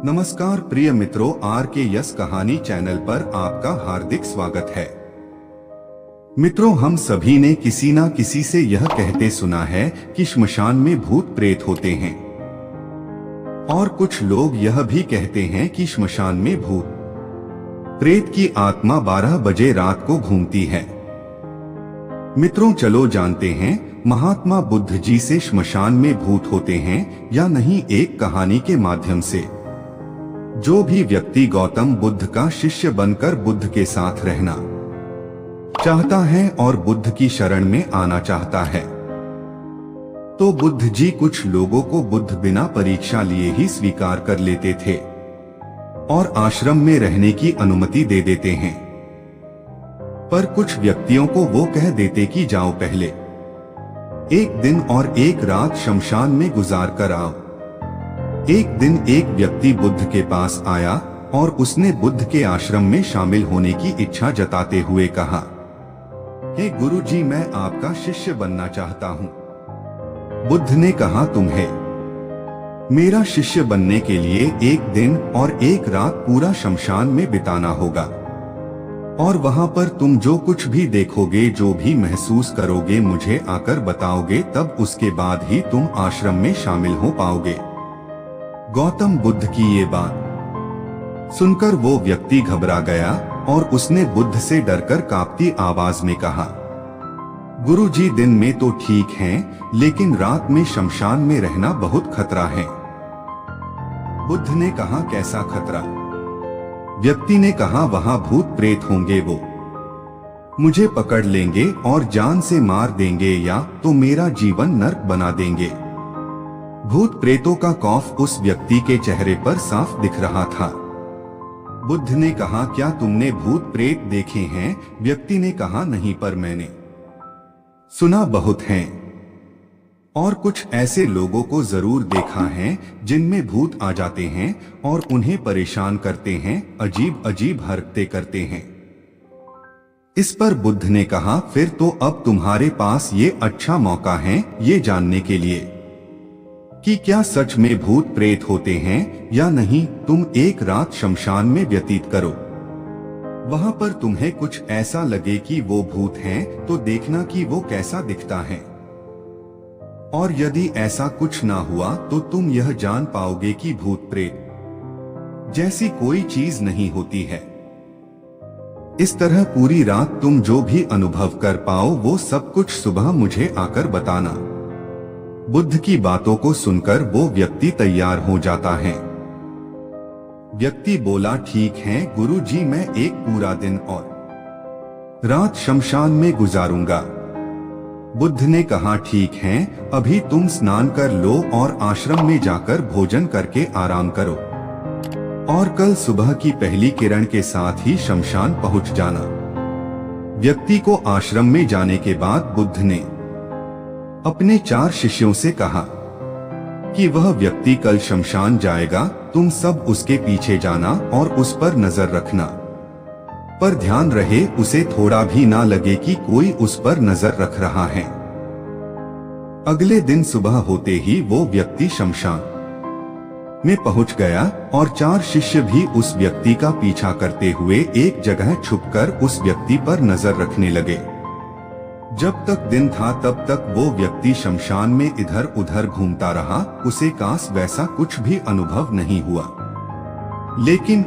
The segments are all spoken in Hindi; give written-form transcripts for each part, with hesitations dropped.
नमस्कार प्रिय मित्रों, आर के यस कहानी चैनल पर आपका हार्दिक स्वागत है। मित्रों, हम सभी ने किसी ना किसी से यह कहते सुना है कि श्मशान में भूत प्रेत होते हैं, और कुछ लोग यह भी कहते हैं कि श्मशान में भूत प्रेत की आत्मा 12 बजे रात को घूमती है। मित्रों, चलो जानते हैं महात्मा बुद्ध जी से श्मशान में भूत होते हैं या नहीं, एक कहानी के माध्यम से। जो भी व्यक्ति गौतम बुद्ध का शिष्य बनकर बुद्ध के साथ रहना चाहता है और बुद्ध की शरण में आना चाहता है, तो बुद्ध जी कुछ लोगों को बुद्ध बिना परीक्षा लिए ही स्वीकार कर लेते थे और आश्रम में रहने की अनुमति दे देते हैं। पर कुछ व्यक्तियों को वो कह देते कि जाओ, पहले एक दिन और एक रात शमशान में गुजार कर आओ। एक दिन एक व्यक्ति बुद्ध के पास आया और उसने बुद्ध के आश्रम में शामिल होने की इच्छा जताते हुए कहा, हे गुरु जी, मैं आपका शिष्य बनना चाहता हूँ। बुद्ध ने कहा, तुम्हें मेरा शिष्य बनने के लिए एक दिन और एक रात पूरा शमशान में बिताना होगा, और वहां पर तुम जो कुछ भी देखोगे, जो भी महसूस करोगे, मुझे आकर बताओगे, तब उसके बाद ही तुम आश्रम में शामिल हो पाओगे। गौतम बुद्ध की ये बात सुनकर वो व्यक्ति घबरा गया और उसने बुद्ध से डरकर कांपती आवाज में कहा, गुरु जी, दिन में तो ठीक हैं, लेकिन रात में शमशान में रहना बहुत खतरा है। बुद्ध ने कहा, कैसा खतरा? व्यक्ति ने कहा, वहां भूत प्रेत होंगे, वो मुझे पकड़ लेंगे और जान से मार देंगे या तो मेरा जीवन नर्क बना देंगे। भूत प्रेतों का खौफ उस व्यक्ति के चेहरे पर साफ दिख रहा था। बुद्ध ने कहा, क्या तुमने भूत प्रेत देखे हैं? व्यक्ति ने कहा, नहीं, पर मैंने सुना बहुत हैं, और कुछ ऐसे लोगों को जरूर देखा है जिनमें भूत आ जाते हैं और उन्हें परेशान करते हैं, अजीब अजीब हरकतें करते हैं। इस पर बुद्ध ने कहा, फिर तो अब तुम्हारे पास ये अच्छा मौका है ये जानने के लिए कि क्या सच में भूत प्रेत होते हैं या नहीं। तुम एक रात शमशान में व्यतीत करो, वहां पर तुम्हें कुछ ऐसा लगे कि वो भूत हैं, तो देखना कि वो कैसा दिखता है, और यदि ऐसा कुछ ना हुआ तो तुम यह जान पाओगे कि भूत प्रेत जैसी कोई चीज नहीं होती है। इस तरह पूरी रात तुम जो भी अनुभव कर पाओ, वो सब कुछ सुबह मुझे आकर बताना। बुद्ध की बातों को सुनकर वो व्यक्ति तैयार हो जाता है। व्यक्ति बोला, ठीक है गुरु जी, मैं एक पूरा दिन और रात शमशान में गुजारूंगा। बुद्ध ने कहा, ठीक है, अभी तुम स्नान कर लो और आश्रम में जाकर भोजन करके आराम करो, और कल सुबह की पहली किरण के साथ ही शमशान पहुंच जाना। व्यक्ति को आश्रम में जाने के बाद बुद्ध ने अपने 4 शिष्यों से कहा कि वह व्यक्ति कल शमशान जाएगा, तुम सब उसके पीछे जाना और उस पर नजर रखना, पर ध्यान रहे उसे थोड़ा भी ना लगे कि कोई उस पर नजर रख रहा है। अगले दिन सुबह होते ही वो व्यक्ति शमशान में पहुंच गया और 4 शिष्य भी उस व्यक्ति का पीछा करते हुए एक जगह छुपकर उस व्यक्ति पर नजर रखने लगे। जब तक दिन था तब तक वो व्यक्ति शमशान में इधर उधर घूमता रहा, उसे काश वैसा कुछ भी अनुभव नहीं हुआ। लेकिन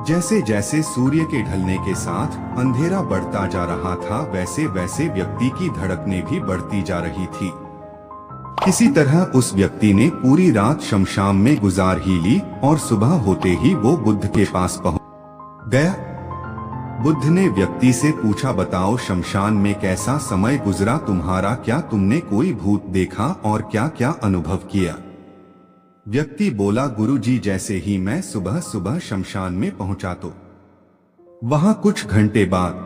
जैसे जैसे सूर्य के ढलने के साथ अंधेरा बढ़ता जा रहा था, वैसे वैसे व्यक्ति की धड़कनें भी बढ़ती जा रही थी। किसी तरह उस व्यक्ति ने पूरी रात शमशान में गुजार ही ली और सुबह होते ही वो बुद्ध के पास पहुंच गया। बुद्ध ने व्यक्ति से पूछा, बताओ शमशान में कैसा समय गुजरा तुम्हारा? क्या तुमने कोई भूत देखा और क्या क्या अनुभव किया? व्यक्ति बोला, गुरु जी, जैसे ही मैं सुबह सुबह शमशान में पहुंचा तो वहां कुछ घंटे बाद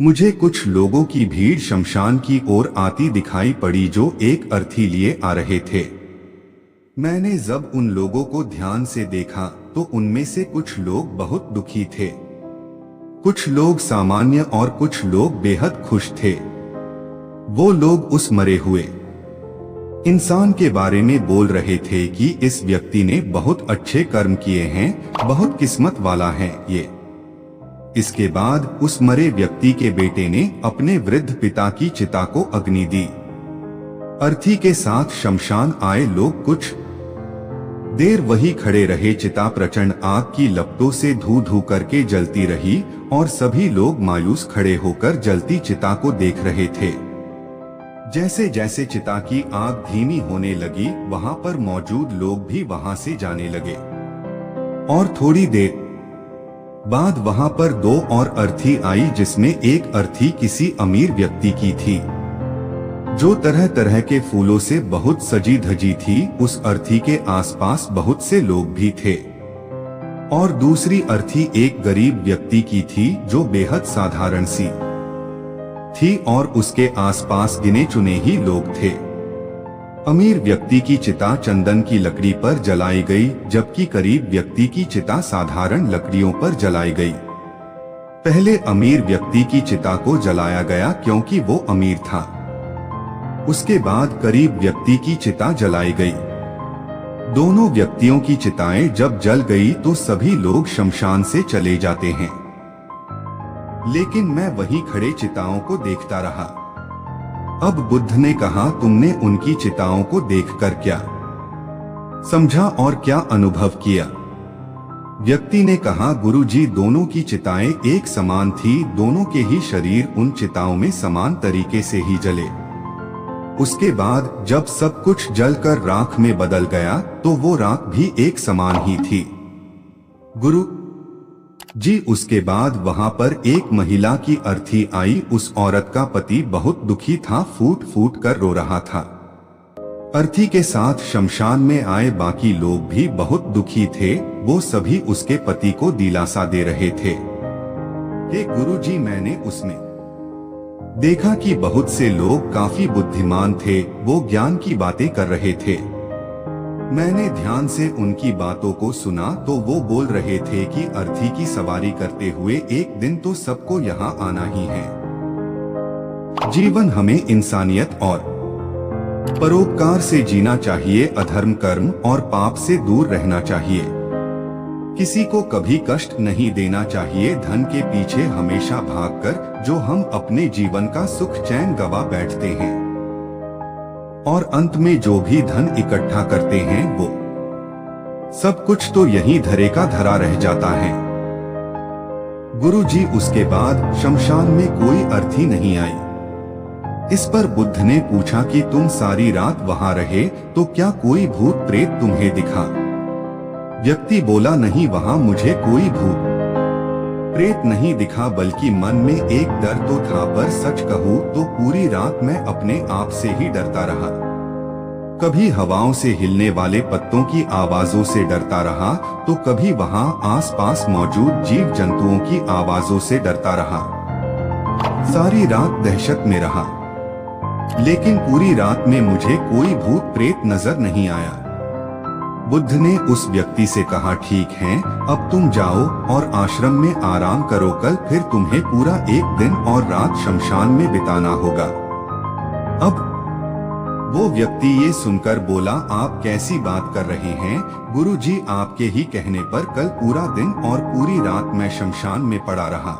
मुझे कुछ लोगों की भीड़ शमशान की ओर आती दिखाई पड़ी जो एक अर्थी लिए आ रहे थे। मैंने जब उन लोगों को ध्यान से देखा तो उनमें से कुछ लोग बहुत दुखी थे, कुछ लोग सामान्य और कुछ लोग बेहद खुश थे। वो लोग उस मरे हुए इंसान के बारे में बोल रहे थे कि इस व्यक्ति ने बहुत अच्छे कर्म किए हैं, बहुत किस्मत वाला है ये। इसके बाद उस मरे व्यक्ति के बेटे ने अपने वृद्ध पिता की चिता को अग्नि दी। अर्थी के साथ शमशान आए लोग कुछ देर वही खड़े रहे। चिता प्रचंड आग की लपटों से धू धू करके जलती रही और सभी लोग मायूस खड़े होकर जलती चिता को देख रहे थे। जैसे जैसे चिता की आग धीमी होने लगी, वहां पर मौजूद लोग भी वहां से जाने लगे और थोड़ी देर बाद वहां पर दो और अर्थी आई, जिसमें एक अर्थी किसी अमीर व्यक्ति की थी जो तरह तरह के फूलों से बहुत सजी धजी थी। उस अर्थी के आसपास बहुत से लोग भी थे और दूसरी अर्थी एक गरीब व्यक्ति की थी जो बेहद साधारण सी थी और उसके आसपास गिने चुने ही लोग थे। अमीर व्यक्ति की चिता चंदन की लकड़ी पर जलाई गई, जबकि गरीब व्यक्ति की चिता साधारण लकड़ियों पर जलाई गई। पहले अमीर व्यक्ति की चिता को जलाया गया क्योंकि वो अमीर था। उसके बाद गरीब व्यक्ति की चिता जलाई गई। दोनों व्यक्तियों की चिताएं जब जल गई तो सभी लोग शमशान से चले जाते हैं, लेकिन मैं वहीं खड़े चिताओं को देखता रहा। अब बुद्ध ने कहा, तुमने उनकी चिताओं को देखकर क्या समझा और क्या अनुभव किया? व्यक्ति ने कहा, गुरुजी, दोनों की चिताएं एक समान थी, दोनों के ही शरीर उन चिताओं में समान तरीके से ही जले। उसके बाद जब सब कुछ जलकर राख में बदल गया तो वो राख भी एक समान ही थी। गुरु जी, उसके बाद वहां पर एक महिला की अर्थी आई। उस औरत का पति बहुत दुखी था, फूट फूट कर रो रहा था। अर्थी के साथ शमशान में आए बाकी लोग भी बहुत दुखी थे। वो सभी उसके पति को दिलासा दे रहे थे कि गुरुजी, मैंने उसमें देखा कि बहुत से लोग काफी बुद्धिमान थे, वो ज्ञान की बातें कर रहे थे। मैंने ध्यान से उनकी बातों को सुना तो वो बोल रहे थे कि अर्थी की सवारी करते हुए एक दिन तो सबको यहाँ आना ही है। जीवन हमें इंसानियत और परोपकार से जीना चाहिए, अधर्म, कर्म और पाप से दूर रहना चाहिए। किसी को कभी कष्ट नहीं देना चाहिए। धन के पीछे हमेशा भागकर जो हम अपने जीवन का सुख चैन गवा बैठते हैं और अंत में जो भी धन इकट्ठा करते हैं वो सब कुछ तो यहीं धरे का धरा रह जाता है। गुरुजी, उसके बाद शमशान में कोई अर्थी नहीं आई। इस पर बुद्ध ने पूछा कि तुम सारी रात वहां रहे तो क्या कोई भूत प्रेत तुम्हें दिखा? व्यक्ति बोला, नहीं, वहां मुझे कोई भूत प्रेत नहीं दिखा, बल्कि मन में एक डर तो था, पर सच कहूं तो पूरी रात मैं अपने आप से ही डरता रहा। कभी हवाओं से हिलने वाले पत्तों की आवाजों से डरता रहा तो कभी वहां आसपास मौजूद जीव जंतुओं की आवाजों से डरता रहा। सारी रात दहशत में रहा, लेकिन पूरी रात में मुझे कोई भूत प्रेत नजर नहीं आया। बुद्ध ने उस व्यक्ति से कहा, ठीक है, अब तुम जाओ और आश्रम में आराम करो, कल फिर तुम्हें पूरा एक दिन और रात शमशान में बिताना होगा। अब वो व्यक्ति ये सुनकर बोला, आप कैसी बात कर रहे हैं गुरुजी? आपके ही कहने पर कल पूरा दिन और पूरी रात मैं शमशान में पड़ा रहा।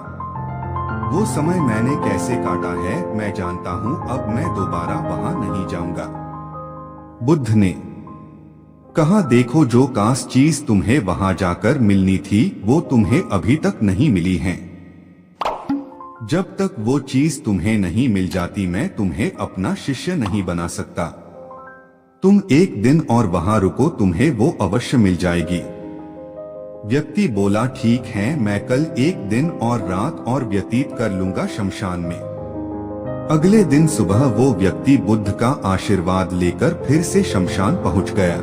वो समय मैंने कैसे काटा है मैं जानता हूँ, अब मैं दोबारा वहां नहीं जाऊंगा। बुद्ध ने कहा, देखो, जो काश चीज तुम्हें वहां जाकर मिलनी थी वो तुम्हें अभी तक नहीं मिली है। जब तक वो चीज तुम्हें नहीं मिल जाती मैं तुम्हें अपना शिष्य नहीं बना सकता। तुम एक दिन और वहां रुको, तुम्हें वो अवश्य मिल जाएगी। व्यक्ति बोला, ठीक है, मैं कल एक दिन और रात और व्यतीत कर लूंगा शमशान में। अगले दिन सुबह वो व्यक्ति बुद्ध का आशीर्वाद लेकर फिर से शमशान पहुंच गया।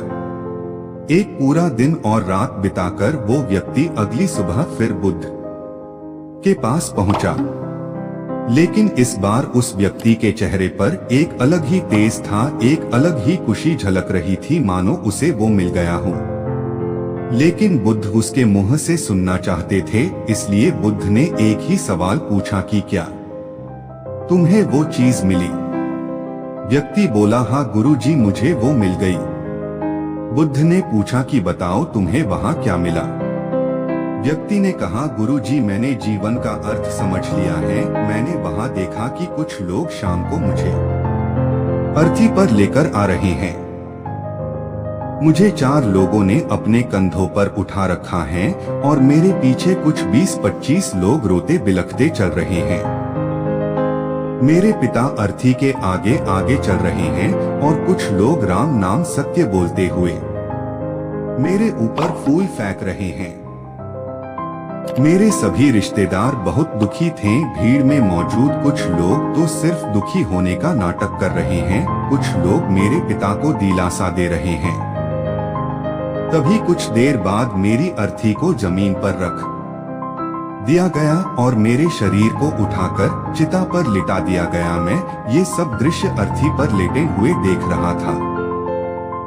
एक पूरा दिन और रात बिताकर वो व्यक्ति अगली सुबह फिर बुद्ध के पास पहुंचा, लेकिन इस बार उस व्यक्ति के चेहरे पर एक अलग ही तेज था, एक अलग ही खुशी झलक रही थी, मानो उसे वो मिल गया हो। लेकिन बुद्ध उसके मुंह से सुनना चाहते थे, इसलिए बुद्ध ने एक ही सवाल पूछा कि क्या तुम्हें वो चीज मिली व्यक्ति बोला, हाँ गुरुजी, मुझे वो मिल गई। बुद्ध ने पूछा कि बताओ तुम्हें वहां क्या मिला। व्यक्ति ने कहा, गुरुजी, मैंने जीवन का अर्थ समझ लिया है। मैंने वहां देखा कि कुछ लोग शाम को मुझे अर्थी पर लेकर आ रहे हैं। मुझे 4 लोगों ने अपने कंधों पर उठा रखा है और मेरे पीछे कुछ 20-25 लोग रोते बिलखते चल रहे हैं। मेरे पिता अर्थी के आगे आगे चल रहे हैं और कुछ लोग राम नाम सत्य बोलते हुए मेरे ऊपर फूल फेंक रहे हैं। मेरे सभी रिश्तेदार बहुत दुखी थे। भीड़ में मौजूद कुछ लोग तो सिर्फ दुखी होने का नाटक कर रहे हैं, कुछ लोग मेरे पिता को दिलासा दे रहे हैं। तभी कुछ देर बाद मेरी अर्थी को जमीन पर रख दिया गया और मेरे शरीर को उठाकर चिता पर लिटा दिया गया। मैं ये सब दृश्य अर्थी पर लेटे हुए देख रहा था।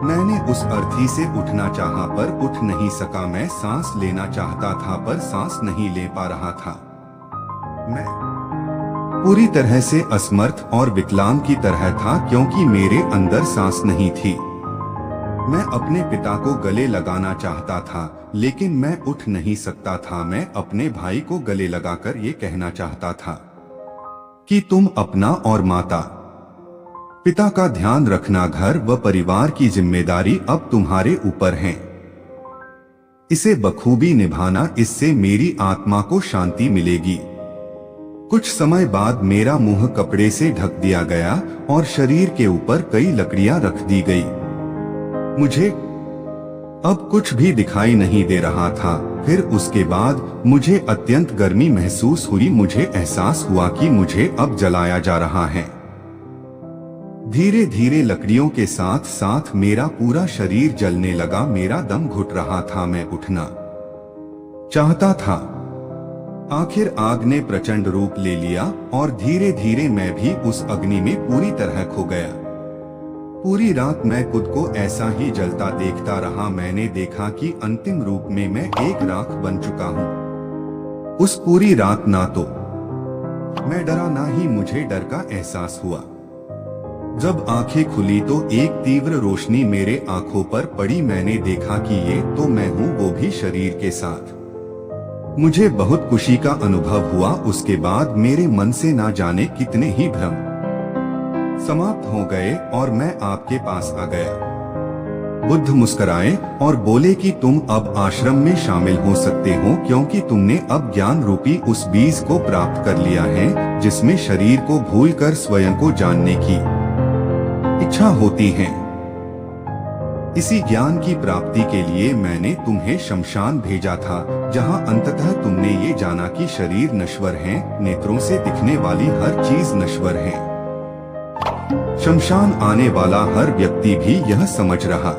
मैंने उस अर्थी से उठना चाहा पर उठ नहीं सका। मैं सांस लेना चाहता था पर सांस नहीं ले पा रहा था। मैं पूरी तरह से असमर्थ और विकलांग की तरह था क्योंकि मेरे अंदर सांस नहीं थी। मैं अपने पिता को गले लगाना चाहता था लेकिन मैं उठ नहीं सकता था। मैं अपने भाई को गले लगाकर ये कहना चाहता था कि तुम अपना और माता पिता का ध्यान रखना। घर व परिवार की जिम्मेदारी अब तुम्हारे ऊपर है। इसे बखूबी निभाना, इससे मेरी आत्मा को शांति मिलेगी। कुछ समय बाद मेरा मुंह कपड़े से ढक दिया गया और शरीर के ऊपर कई लकड़ियां रख दी गई। मुझे अब कुछ भी दिखाई नहीं दे रहा था। फिर उसके बाद मुझे अत्यंत गर्मी महसूस हुई। मुझे एहसास हुआ कि मुझे अब जलाया जा रहा है। धीरे धीरे लकड़ियों के साथ साथ मेरा पूरा शरीर जलने लगा। मेरा दम घुट रहा था। मैं उठना चाहता था। आखिर आग ने प्रचंड रूप ले लिया और धीरे धीरे मैं भी उस अग्नि में पूरी तरह खो गया। पूरी रात मैं खुद को ऐसा ही जलता देखता रहा। मैंने देखा कि अंतिम रूप में मैं एक राख बन चुका हूँ। उस पूरी रात ना तो मैं डरा ना ही मुझे डर का एहसास हुआ। जब आंखें खुली तो एक तीव्र रोशनी मेरे आंखों पर पड़ी। मैंने देखा कि ये तो मैं हूँ, वो भी शरीर के साथ। मुझे बहुत खुशी का अनुभव हुआ। उसके बाद मेरे मन से ना जाने कितने ही भ्रम समाप्त हो गए और मैं आपके पास आ गया। बुद्ध मुस्कुराए और बोले कि तुम अब आश्रम में शामिल हो सकते हो क्योंकि तुमने अब ज्ञान रूपी उस बीज को प्राप्त कर लिया है जिसमें शरीर को भूलकर स्वयं को जानने की इच्छा होती है। इसी ज्ञान की प्राप्ति के लिए मैंने तुम्हें शमशान भेजा था जहां अंततः तुमने ये जाना कि शरीर नश्वर है, नेत्रों से दिखने वाली हर चीज नश्वर है। शमशान आने वाला हर व्यक्ति भी यह समझ रहा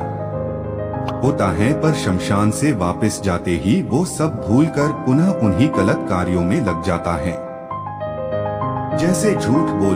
होता है पर शमशान से वापस जाते ही वो सब भूलकर पुनः उन्हीं गलत कार्यों में लग जाता है, जैसे झूठ बोल